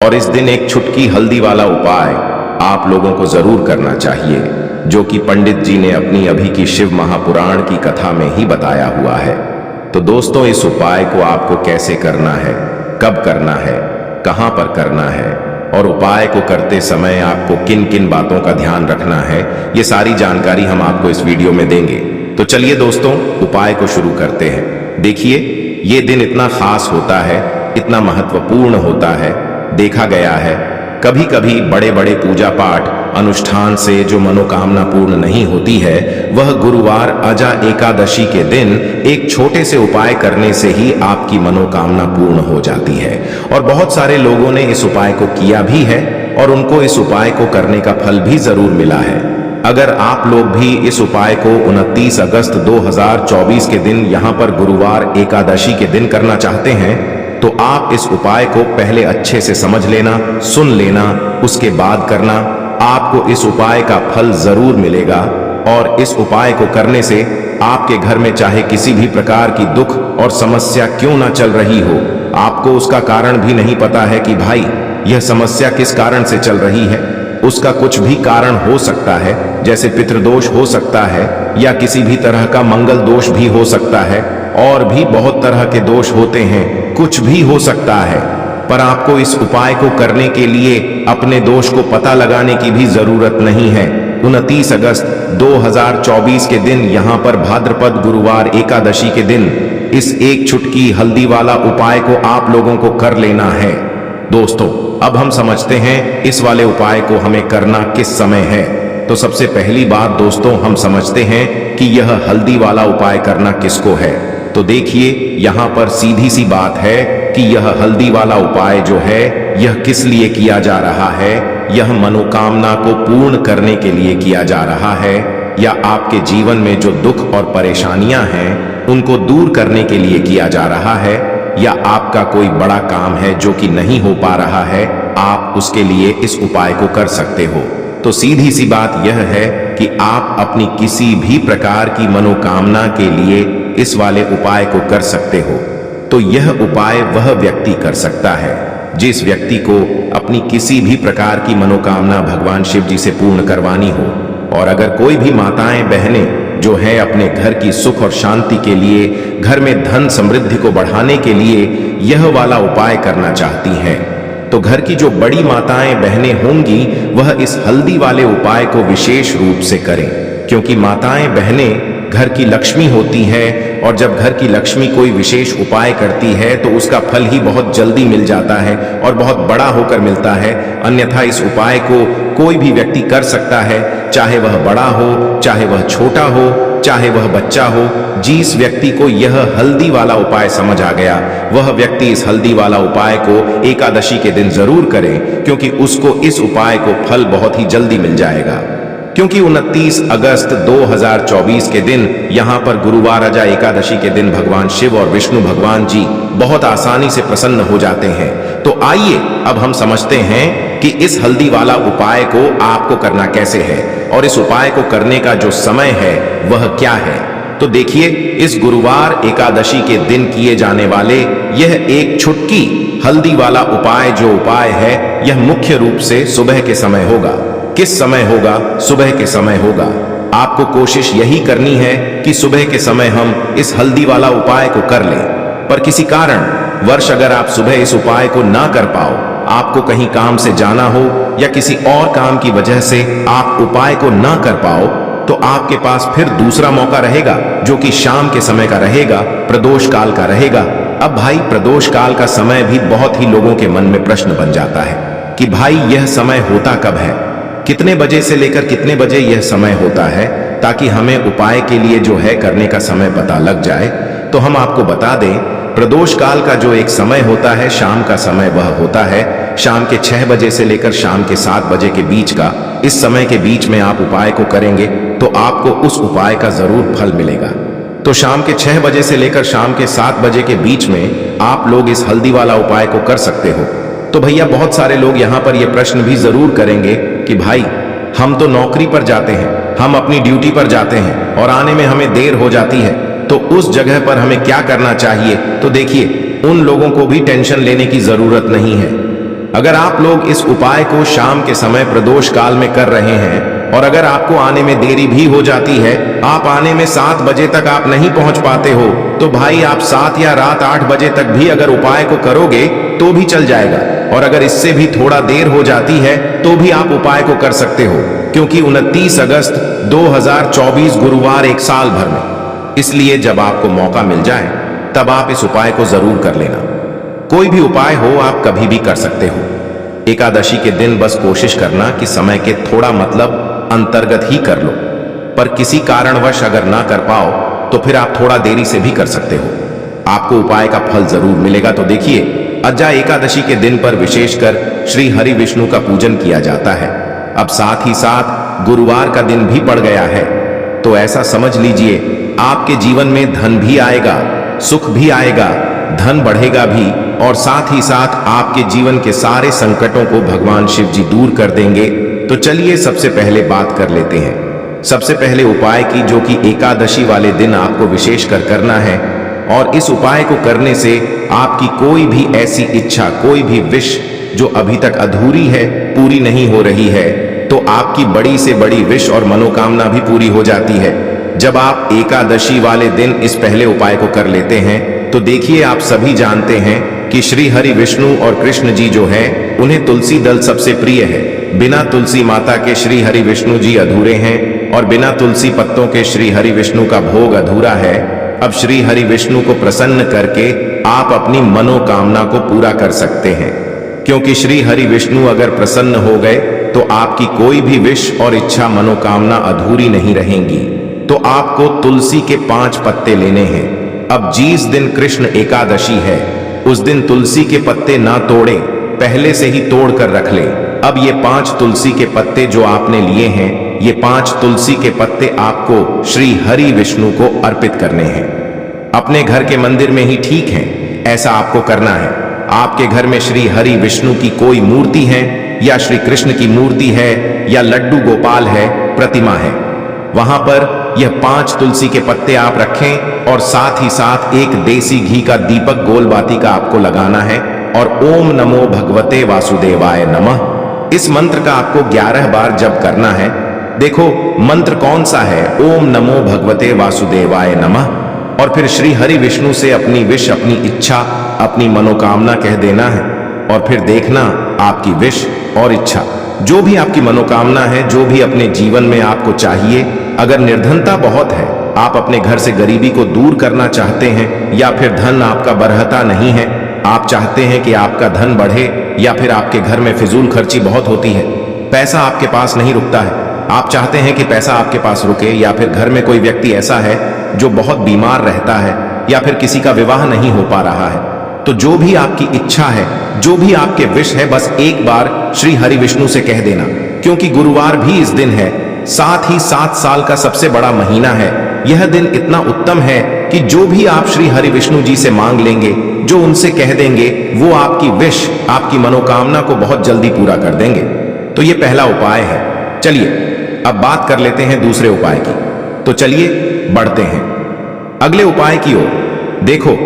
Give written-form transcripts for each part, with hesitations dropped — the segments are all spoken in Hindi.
और इस दिन एक छुटकी हल्दी वाला उपाय आप लोगों को जरूर करना चाहिए, जो कि पंडित जी ने अपनी अभी की शिव महापुराण की कथा में ही बताया हुआ है। तो दोस्तों, इस उपाय को आपको कैसे करना है, कब करना है, कहां पर करना है और उपाय को करते समय आपको किन किन बातों का ध्यान रखना है, ये सारी जानकारी हम आपको इस वीडियो में देंगे। तो चलिए दोस्तों, उपाय को शुरू करते हैं। देखिए, ये दिन इतना खास होता है, इतना महत्वपूर्ण होता है। देखा गया है कभी कभी बड़े बड़े पूजा पाठ अनुष्ठान से जो मनोकामना पूर्ण नहीं होती है, वह गुरुवार अजा एकादशी के दिन एक छोटे से उपाय करने से ही आपकी मनोकामना पूर्ण हो जाती है। और बहुत सारे लोगों ने इस उपाय को किया भी है और उनको इस उपाय को करने का फल भी जरूर मिला है। अगर आप लोग भी इस उपाय को 29 अगस्त 2024 के दिन यहां पर गुरुवार एकादशी के दिन करना चाहते हैं, तो आप इस उपाय को पहले अच्छे से समझ लेना, सुन लेना, उसके बाद करना। आपको इस उपाय का फल जरूर मिलेगा और इस उपाय को करने से आपके घर में चाहे किसी भी प्रकार की दुख और समस्या क्यों ना चल रही हो, आपको उसका कारण भी नहीं पता है कि भाई यह समस्या किस कारण से चल रही है, उसका कुछ भी कारण हो सकता है, जैसे पितृदोष हो सकता है या किसी भी तरह का मंगल दोष भी हो सकता है, और भी बहुत तरह के दोष होते हैं, कुछ भी हो सकता है। पर आपको इस उपाय को करने के लिए अपने दोष को पता लगाने की भी जरूरत नहीं है। 29 अगस्त 2024 के दिन यहां पर भाद्रपद गुरुवार एकादशी के दिन इस एक छुटकी हल्दी वाला उपाय को आप लोगों को कर लेना है। दोस्तों, अब हम समझते हैं इस वाले उपाय को हमें करना किस समय है। तो सबसे पहली बात दोस्तों, हम समझते हैं कि यह हल्दी वाला उपाय करना किसको है। तो देखिए, यहां पर सीधी सी बात है कि यह हल्दी वाला उपाय जो है, यह किस लिए किया जा रहा है। यह मनोकामना को पूर्ण करने के लिए किया जा रहा है, या आपके जीवन में जो दुख और परेशानियां हैं उनको दूर करने के लिए किया जा रहा है, या आपका कोई बड़ा काम है जो कि नहीं हो पा रहा है, आप उसके लिए इस उपाय को कर सकते हो। तो सीधी सी बात यह है कि आप अपनी किसी भी प्रकार की मनोकामना के लिए इस वाले उपाय को कर सकते हो। तो यह उपाय वह व्यक्ति कर सकता है जिस व्यक्ति को अपनी किसी भी प्रकार की मनोकामना भगवान शिव जी से पूर्ण करवानी हो। और अगर कोई भी माताएं बहनें जो है अपने घर की सुख और शांति के लिए, घर में धन समृद्धि को बढ़ाने के लिए यह वाला उपाय करना चाहती हैं, तो घर की जो बड़ी माताएं बहनें होंगी वह इस हल्दी वाले उपाय को विशेष रूप से करें, क्योंकि माताएं बहनें घर की लक्ष्मी होती है, और जब घर की लक्ष्मी कोई विशेष उपाय करती है तो उसका फल ही बहुत जल्दी मिल जाता है और बहुत बड़ा होकर मिलता है। अन्यथा इस उपाय को कोई भी व्यक्ति कर सकता है, चाहे वह बड़ा हो, चाहे वह छोटा हो, चाहे वह बच्चा हो। जिस व्यक्ति को यह हल्दी वाला उपाय समझ आ गया, वह व्यक्ति इस हल्दी वाला उपाय को एकादशी के दिन जरूर करे, क्योंकि उसको इस उपाय को फल बहुत ही जल्दी मिल जाएगा। क्योंकि 29 अगस्त 2024 के दिन यहां पर गुरुवार अजा एकादशी के दिन भगवान शिव और विष्णु भगवान जी बहुत आसानी से प्रसन्न हो जाते हैं। तो आइए अब हम समझते हैं कि इस हल्दी वाला उपाय को आपको करना कैसे है और इस उपाय को करने का जो समय है वह क्या है। तो देखिए, इस गुरुवार एकादशी के दिन किए जाने वाले यह एक छुटकी हल्दी वाला उपाय जो उपाय है, यह मुख्य रूप से सुबह के समय होगा। किस समय होगा? सुबह के समय होगा। आपको कोशिश यही करनी है कि सुबह के समय हम इस हल्दी वाला उपाय को कर लें। पर किसी कारण वर्ष अगर आप सुबह इस उपाय को ना कर पाओ, आपको कहीं काम से जाना हो या किसी और काम की वजह से आप उपाय को ना कर पाओ, तो आपके पास फिर दूसरा मौका रहेगा, जो कि शाम के समय का रहेगा, प्रदोष काल का रहेगा। अब भाई, प्रदोष काल का समय भी बहुत ही लोगों के मन में प्रश्न बन जाता है कि भाई यह समय होता कब है, कितने बजे से लेकर कितने बजे यह समय होता है, ताकि हमें उपाय के लिए जो है करने का समय पता लग जाए। तो हम आपको बता दें, प्रदोष काल का जो एक समय होता है, शाम का समय, वह होता है शाम के 6 बजे से लेकर शाम के 7 बजे के बीच का। इस समय के बीच में आप उपाय को करेंगे तो आपको उस उपाय का जरूर फल मिलेगा। तो शाम के 6 बजे से लेकर शाम के 7 बजे के बीच में आप लोग इस हल्दी वाला उपाय को कर सकते हो। तो भैया, बहुत सारे लोग यहाँ पर यह प्रश्न भी जरूर करेंगे कि भाई, हम तो नौकरी पर जाते हैं, हम अपनी ड्यूटी पर जाते हैं और आने में हमें देर हो जाती है, तो उस जगह पर हमें क्या करना चाहिए। तो देखिए, उन लोगों को भी टेंशन लेने की जरूरत नहीं है। अगर आप लोग इस उपाय को शाम के समय प्रदोष काल में कर रहे हैं और अगर आपको आने में देरी भी हो जाती है, आप आने में 7 बजे तक आप नहीं पहुंच पाते हो, तो भाई आप 7 या रात 8 बजे तक भी अगर उपाय को करोगे तो भी चल जाएगा। और अगर इससे भी थोड़ा देर हो जाती है तो भी आप उपाय को कर सकते हो, क्योंकि 29 अगस्त 2024 गुरुवार एक साल भर में। इसलिए जब आपको मौका मिल जाए तब आप इस उपाय को जरूर कर लेना। कोई भी उपाय हो आप कभी भी कर सकते हो। एकादशी के दिन बस कोशिश करना कि समय के थोड़ा मतलब अंतर्गत ही कर लो, पर किसी कारणवश अगर ना कर पाओ तो फिर आप थोड़ा देरी से भी कर सकते हो। आपको उपाय का फल जरूर मिलेगा। तो देखिए, अज्जा एकादशी के दिन पर विशेषकर श्री हरि विष्णु का पूजन किया जाता है। अब साथ ही साथ गुरुवार का दिन भी पड़ गया है, तो ऐसा समझ लीजिए आपके जीवन में धन भी आएगा, सुख भी आएगा, धन बढ़ेगा भी, और साथ ही साथ आपके जीवन के सारे संकटों को भगवान शिव जी दूर कर देंगे। तो चलिए सबसे पहले बात कर लेते हैं सबसे पहले उपाय की, जो कि एकादशी वाले दिन आपको विशेषकर करना है। और इस उपाय को करने से आपकी कोई भी ऐसी इच्छा, कोई भी विश जो अभी तक अधूरी है, पूरी नहीं हो रही है, तो आपकी बड़ी से बड़ी विश और मनोकामना भी पूरी हो जाती है जब आप एकादशी वाले दिन इस पहले उपाय को कर लेते हैं। तो देखिए, आप सभी जानते हैं कि श्री हरि विष्णु और कृष्ण जी जो हैं, उन्हें तुलसी दल सबसे प्रिय है। बिना तुलसी माता के श्री हरि विष्णु जी अधूरे हैं और बिना तुलसी पत्तों के श्री हरि विष्णु का भोग अधूरा है। अब श्री हरि विष्णु को प्रसन्न करके आप अपनी मनोकामना को पूरा कर सकते हैं, क्योंकि श्री हरि विष्णु अगर प्रसन्न हो गए तो आपकी कोई भी विश और इच्छा, मनोकामना अधूरी नहीं रहेंगी। तो आपको तुलसी के 5 पत्ते लेने हैं। अब जिस दिन कृष्ण एकादशी है उस दिन तुलसी के पत्ते ना तोड़े, पहले से ही तोड़ कर रख ले। अब ये 5 तुलसी के पत्ते जो आपने लिए हैं, ये 5 तुलसी के पत्ते आपको श्री हरि विष्णु को अर्पित करने हैं। अपने घर के मंदिर में ही ठीक है, ऐसा आपको करना है। आपके घर में श्री हरि विष्णु की कोई मूर्ति है या श्री कृष्ण की मूर्ति है या लड्डू गोपाल है, प्रतिमा है, वहां पर यह 5 तुलसी के पत्ते आप रखें और साथ ही साथ एक देसी घी का दीपक गोलबाती का आपको लगाना है और ओम नमो भगवते वासुदेवाय नमः इस मंत्र का आपको 11 बार जप करना है। देखो मंत्र कौन सा है, ओम नमो भगवते वासुदेवाय नमः, और फिर श्री हरि विष्णु से अपनी विश, अपनी इच्छा, अपनी मनोकामना कह देना है। और फिर देखना आपकी विश और इच्छा, जो भी आपकी मनोकामना है, जो भी अपने जीवन में आपको चाहिए, अगर निर्धनता बहुत है, आप अपने घर से गरीबी को दूर करना चाहते हैं, या फिर धन आपका बढ़ता नहीं है, आप चाहते हैं कि आपका धन बढ़े, या फिर आपके घर में फिजूल खर्ची बहुत होती है, पैसा आपके पास नहीं रुकता है, आप चाहते हैं कि पैसा आपके पास रुके, या फिर घर में कोई व्यक्ति ऐसा है जो बहुत बीमार रहता है, या फिर किसी का विवाह नहीं हो पा रहा है, तो जो भी आपकी इच्छा है, जो भी आपके विश है, बस एक बार श्री हरि विष्णु से कह देना। क्योंकि गुरुवार भी इस दिन है, साथ ही 7 साल का सबसे बड़ा महीना है। यह दिन इतना उत्तम है कि जो भी आप श्री हरि विष्णु जी से मांग लेंगे, जो उनसे कह देंगे, वो आपकी विश, आपकी मनोकामना को बहुत जल्दी पूरा कर देंगे। तो ये पहला उपाय है। चलिए अब बात कर लेते हैं दूसरे उपाय की। तो चलिए बढ़ते हैं अगले उपाय की ओर। देखो,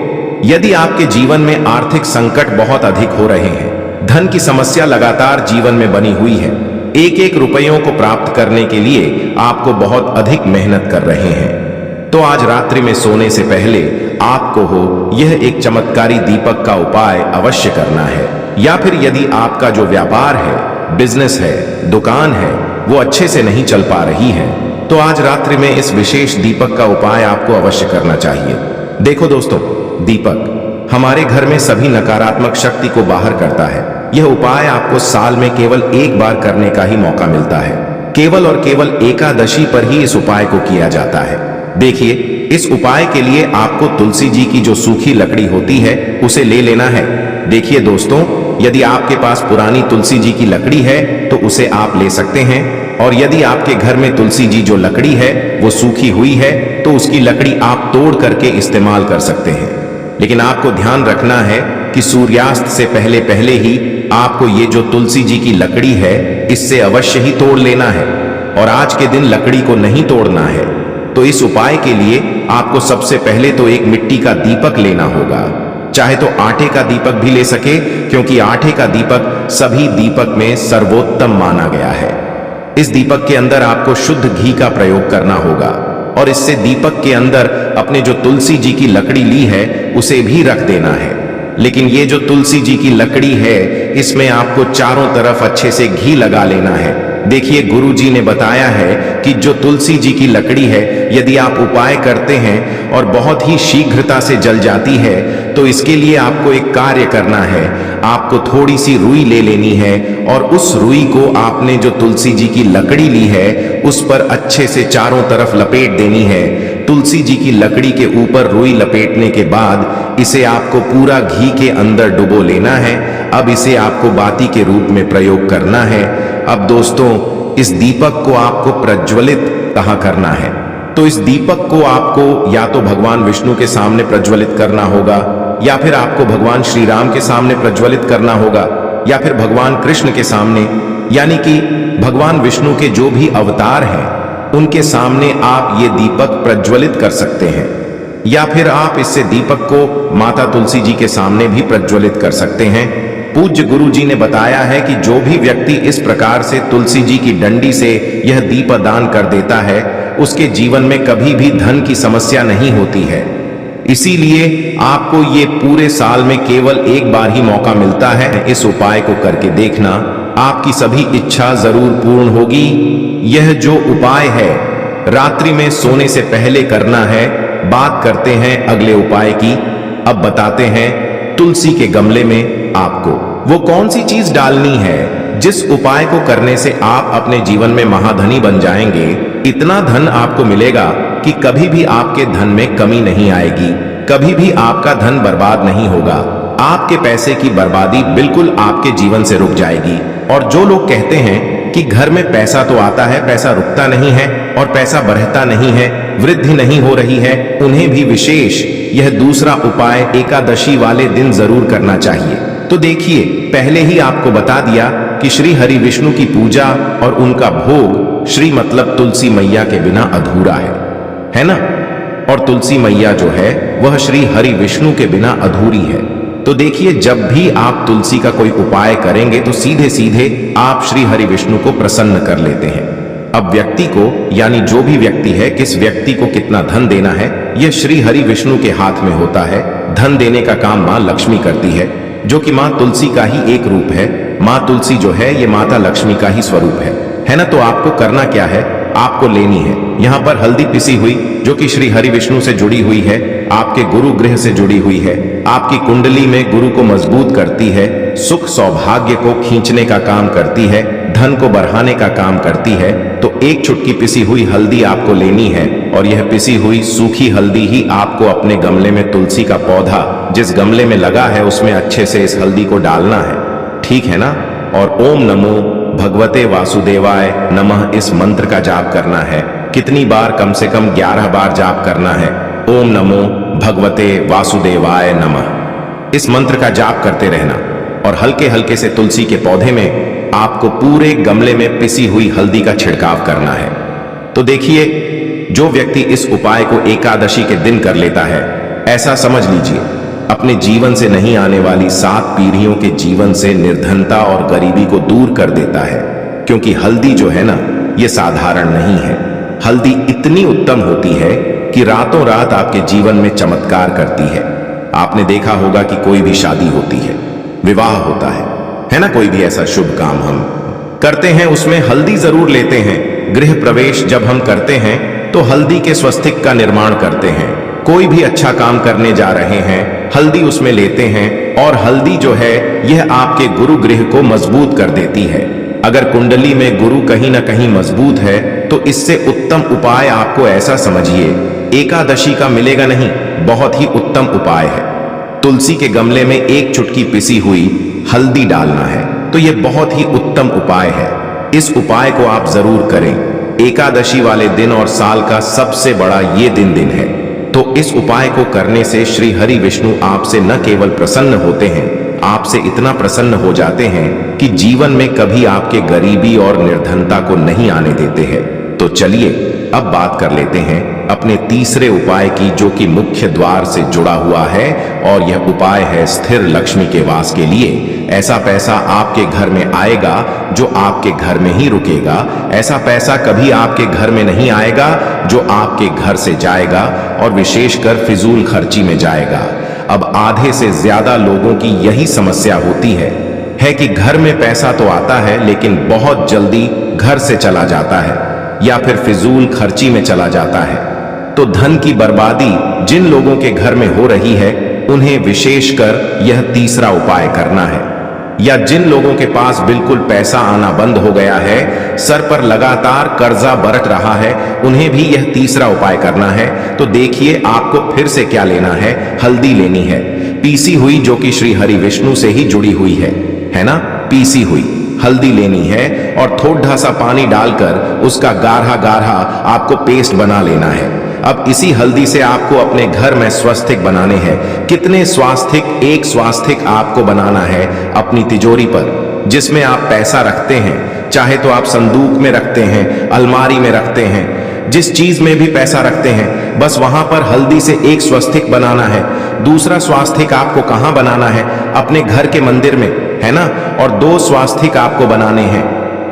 यदि आपके जीवन में आर्थिक संकट बहुत अधिक हो रहे हैं, धन की समस्या लगातार जीवन में बनी हुई है, एक एक रुपयों को प्राप्त करने के लिए आपको बहुत अधिक मेहनत कर रहे हैं, तो आज रात्रि में सोने से पहले आपको हो यह एक चमत्कारी दीपक का उपाय अवश्य करना है। या फिर यदि आपका जो व्यापार है, बिजनेस है, दुकान है, वो अच्छे से नहीं चल पा रही है, तो आज रात्रि में इस विशेष दीपक का उपाय आपको अवश्य करना चाहिए। देखो दोस्तों, दीपक हमारे घर में सभी नकारात्मक शक्ति को बाहर करता है। यह उपाय आपको साल में केवल एक बार करने का ही मौका मिलता है। केवल और केवल एकादशी पर ही इस उपाय को किया जाता है। देखिए, इस उपाय के लिए आपको तुलसी जी की जो सूखी लकड़ी होती है उसे ले लेना है। देखिए दोस्तों, यदि आपके पास पुरानी तुलसी जी की लकड़ी है तो उसे आप ले सकते हैं, और यदि आपके घर में तुलसी जी जो लकड़ी है वो सूखी हुई है तो उसकी लकड़ी आप तोड़ करके इस्तेमाल कर सकते हैं। लेकिन आपको ध्यान रखना है कि सूर्यास्त से पहले पहले ही आपको ये जो तुलसी जी की लकड़ी है इससे अवश्य ही तोड़ लेना है, और आज के दिन लकड़ी को नहीं तोड़ना है। तो इस उपाय के लिए आपको सबसे पहले तो एक मिट्टी का दीपक लेना होगा, चाहे तो आटे का दीपक भी ले सके, क्योंकि आटे का दीपक सभी दीपक में सर्वोत्तम माना गया है। इस दीपक के अंदर आपको शुद्ध घी का प्रयोग करना होगा और इससे दीपक के अंदर अपने जो तुलसी जी की लकड़ी ली है उसे भी रख देना है। लेकिन ये जो तुलसी जी की लकड़ी है इसमें आपको चारों तरफ अच्छे से घी लगा लेना है। देखिए गुरु जी ने बताया है कि जो तुलसी जी की लकड़ी है यदि आप उपाय करते हैं और बहुत ही शीघ्रता से जल जाती है तो इसके लिए आपको एक कार्य करना है। आपको थोड़ी सी रुई ले लेनी है और उस रुई को आपने जो तुलसी जी की लकड़ी ली है उस पर अच्छे से चारों तरफ लपेट देनी है। तुलसी जी की लकड़ी के ऊपर रुई लपेटने के बाद इसे आपको पूरा घी के अंदर डुबो लेना है। अब इसे आपको बाती के रूप में प्रयोग करना है। अब दोस्तों इस दीपक को आपको प्रज्वलित कहाँ करना है, तो इस दीपक को आपको या तो भगवान विष्णु के सामने प्रज्वलित करना होगा या फिर आपको भगवान श्री राम के सामने प्रज्वलित करना होगा या फिर भगवान कृष्ण के सामने, यानी कि भगवान विष्णु के जो भी अवतार हैं उनके सामने आप ये दीपक प्रज्वलित कर सकते हैं। या फिर आप इससे दीपक को माता तुलसी जी के सामने भी प्रज्वलित कर सकते हैं। पूज्य गुरु जी ने बताया है कि जो भी व्यक्ति इस प्रकार से तुलसी जी की डंडी से यह दीपदान कर देता है उसके जीवन में कभी भी धन की समस्या नहीं होती है। इसीलिए आपको ये पूरे साल में केवल एक बार ही मौका मिलता है। इस उपाय को करके देखना, आपकी सभी इच्छा जरूर पूर्ण होगी। यह जो उपाय है रात्रि में सोने से पहले करना है। बात करते हैं अगले उपाय की। अब बताते हैं तुलसी के गमले में आपको वो कौन सी चीज डालनी है जिस उपाय को करने से आप अपने जीवन में महाधनी बन जाएंगे। इतना धन आपको मिलेगा कि कभी भी आपके धन में कमी नहीं आएगी, कभी भी आपका धन बर्बाद नहीं होगा। आपके पैसे की बर्बादी बिल्कुल आपके जीवन से रुक जाएगी। और जो लोग कहते हैं कि घर में पैसा तो आता है, पैसा रुकता नहीं है और पैसा बढ़ता नहीं है, वृद्धि नहीं हो रही है, उन्हें भी विशेष यह दूसरा उपाय एकादशी वाले दिन जरूर करना चाहिए। तो देखिए पहले ही आपको बता दिया कि श्री हरि विष्णु की पूजा और उनका भोग श्री मतलब तुलसी मैया के बिना अधूरा है ना। और तुलसी मैया जो है वह श्री हरि विष्णु के बिना अधूरी है। तो देखिए जब भी आप तुलसी का कोई उपाय करेंगे तो सीधे सीधे आप श्री हरि विष्णु को प्रसन्न कर लेते हैं। अब व्यक्ति को यानी जो भी व्यक्ति है किस व्यक्ति को कितना धन देना है यह श्री हरि विष्णु के हाथ में होता है। धन देने का काम मां लक्ष्मी करती है जो कि मां तुलसी का ही एक रूप है। मां तुलसी जो है ये माता लक्ष्मी का ही स्वरूप है ना। तो आपको करना क्या है, आपको लेनी है यहाँ पर हल्दी पिसी हुई जो कि श्री हरि विष्णु से जुड़ी हुई है, आपके गुरु गृह से जुड़ी हुई है, आपकी कुंडली में गुरु को मजबूत करती है, सुख सौभाग्य को खींचने का काम करती है, धन को बढ़ाने का काम करती है। तो एक चुटकी पिसी हुई हल्दी आपको लेनी है और यह पिसी हुई सूखी हल्दी ही आपको अपने गमले में तुलसी का पौधा जिस गमले में लगा है उसमें अच्छे से इस हल्दी को डालना है, ठीक है ना। और ओम नमो भगवते वासुदेवाय नमः इस मंत्र का जाप करना है। कितनी बार, कम से कम 11 बार जाप करना है। ओम नमो भगवते वासुदेवाय नमः इस मंत्र का जाप करते रहना और हल्के हल्के से तुलसी के पौधे में आपको पूरे गमले में पिसी हुई हल्दी का छिड़काव करना है। तो देखिए जो व्यक्ति इस उपाय को एकादशी के दिन कर लेता है, ऐसा समझ लीजिए अपने जीवन से नहीं आने वाली 7 पीढ़ियों के जीवन से निर्धनता और गरीबी को दूर कर देता है। क्योंकि हल्दी जो है ना ये साधारण नहीं है। हल्दी इतनी उत्तम होती है कि रातों रात आपके जीवन में चमत्कार करती है। आपने देखा होगा कि कोई भी शादी होती है, विवाह होता है ना, कोई भी ऐसा शुभ काम हम करते हैं उसमें हल्दी जरूर लेते हैं। गृह प्रवेश जब हम करते हैं तो हल्दी के स्वस्तिक का निर्माण करते हैं। कोई भी अच्छा काम करने जा रहे हैं हल्दी उसमें लेते हैं और हल्दी जो है यह आपके गुरु गृह को मजबूत कर देती है। अगर कुंडली में गुरु कहीं ना कहीं मजबूत है तो इससे उत्तम उपाय आपको ऐसा समझिए एकादशी का मिलेगा नहीं, बहुत ही उत्तम उपाय है। तुलसी के गमले में एक चुटकी पिसी हुई हल्दी डालना है, तो यह बहुत ही उत्तम उपाय है। इस उपाय को आप जरूर करें। एकादशी वाले दिन और साल का सबसे बड़ा ये दिन है। तो इस उपाय को करने से श्री हरि विष्णु आपसे न केवल प्रसन्न होते हैं, आपसे इतना प्रसन्न हो जाते हैं कि जीवन में कभी आपके गरीबी और निर्धनता को नहीं आने देते हैं। तो चलिए अब बात कर लेते हैं अपने तीसरे उपाय की, जो कि मुख्य द्वार से जुड़ा हुआ है, और यह उपाय है स्थिर लक्ष्मी के वास के लिए। ऐसा पैसा आपके घर में आएगा जो आपके घर में ही रुकेगा। ऐसा पैसा कभी आपके घर में नहीं आएगा जो आपके घर से जाएगा, और विशेषकर फिजूल खर्ची में जाएगा। अब आधे से ज्यादा लोगों की यही समस्या होती है कि घर में पैसा तो आता है लेकिन बहुत जल्दी घर से चला जाता है या फिर फिजूल खर्ची में चला जाता है। तो धन की बर्बादी जिन लोगों के घर में हो रही है उन्हें विशेषकर यह तीसरा उपाय करना है। या जिन लोगों के पास बिल्कुल पैसा आना बंद हो गया है, सर पर लगातार कर्जा बरत रहा है, उन्हें भी यह तीसरा उपाय करना है। तो देखिए आपको फिर से क्या लेना है। हल्दी लेनी है, पीसी हुई, जो कि श्री हरि विष्णु से ही जुड़ी हुई है ना। पीसी हुई हल्दी लेनी है और थोड़ा सा पानी डालकर उसका गाढ़ा गाढ़ा आपको पेस्ट बना लेना है। अब इसी हल्दी से आपको अपने घर में स्वास्तिक बनाने हैं। कितने स्वास्तिक? एक स्वास्तिक आपको बनाना है अपनी तिजोरी पर, जिसमें आप पैसा रखते हैं। चाहे तो आप संदूक में रखते हैं, अलमारी में रखते हैं, जिस चीज में भी पैसा रखते हैं, बस वहां पर हल्दी से एक स्वास्तिक बनाना है। दूसरा स्वास्तिक आपको कहां बनाना है? अपने घर के मंदिर में, है ना। और 2 स्वास्तिक आपको बनाने हैं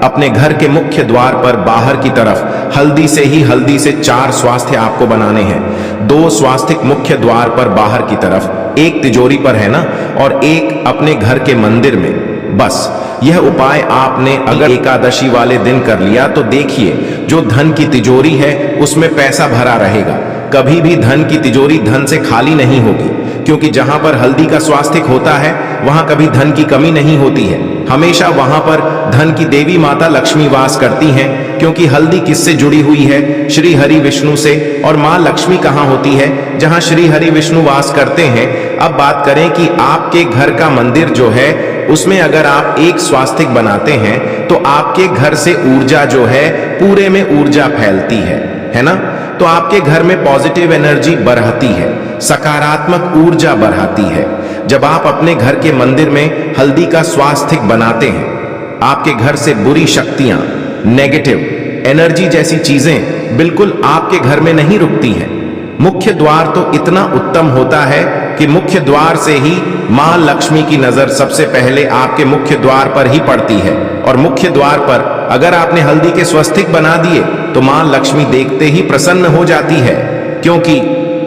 अपने घर के मुख्य द्वार पर बाहर की तरफ। हल्दी से 4 स्वास्तिक आपको बनाने हैं। 2 स्वास्तिक मुख्य द्वार पर बाहर की तरफ, एक तिजोरी पर, है ना, और एक अपने घर के मंदिर में। बस यह उपाय आपने अगर एकादशी वाले दिन कर लिया तो देखिए जो धन की तिजोरी है उसमें पैसा भरा रहेगा। कभी भी धन की तिजोरी धन से खाली नहीं होगी, क्योंकि जहां पर हल्दी का स्वास्तिक होता है वहां कभी धन की कमी नहीं होती है। हमेशा वहां पर धन की देवी माता लक्ष्मी वास करती हैं, क्योंकि हल्दी किससे जुड़ी हुई है? श्री हरि विष्णु से। और मां लक्ष्मी कहां होती है? जहां श्री हरि विष्णु वास करते हैं। अब बात करें कि आपके घर का मंदिर जो है उसमें अगर आप एक स्वास्तिक बनाते हैं तो आपके घर से ऊर्जा जो है पूरे में ऊर्जा फैलती है ना। तो आपके घर में पॉजिटिव एनर्जी बढ़ती है, सकारात्मक ऊर्जा बढ़ती है। जब आप अपने घर के मंदिर में हल्दी का स्वास्तिक बनाते हैं, आपके घर से बुरी शक्तियां, नेगेटिव एनर्जी जैसी चीजें बिल्कुल आपके घर में नहीं रुकती हैं। मुख्य द्वार तो इतना उत्तम होता है कि मुख्य द्वार से ही मां लक्ष्मी की नजर सबसे पहले आपके मुख्य द्वार पर ही पड़ती है। और मुख्य द्वार पर अगर आपने हल्दी के स्वास्तिक बना दिए तो मां लक्ष्मी देखते ही प्रसन्न हो जाती है, क्योंकि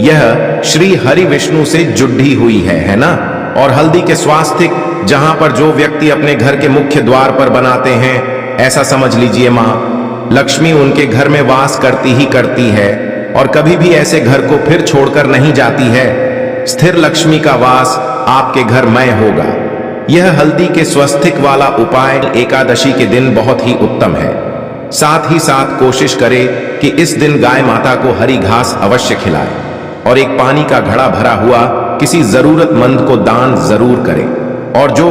यह श्री हरि विष्णु से जुड़ी हुई है ना। और हल्दी के स्वास्तिक जहां पर जो व्यक्ति अपने घर के मुख्य द्वार पर बनाते हैं, ऐसा समझ लीजिए मां लक्ष्मी उनके घर में वास करती ही करती है और कभी भी ऐसे घर को फिर छोड़कर नहीं जाती है। स्थिर लक्ष्मी का वास आपके घर में होगा। यह हल्दी के स्वास्तिक वाला उपाय एकादशी के दिन बहुत ही उत्तम है। साथ ही साथ कोशिश करें कि इस दिन गाय माता को हरी घास अवश्य खिलाएं और एक पानी का घड़ा भरा हुआ किसी जरूरतमंद को दान जरूर करें। और जो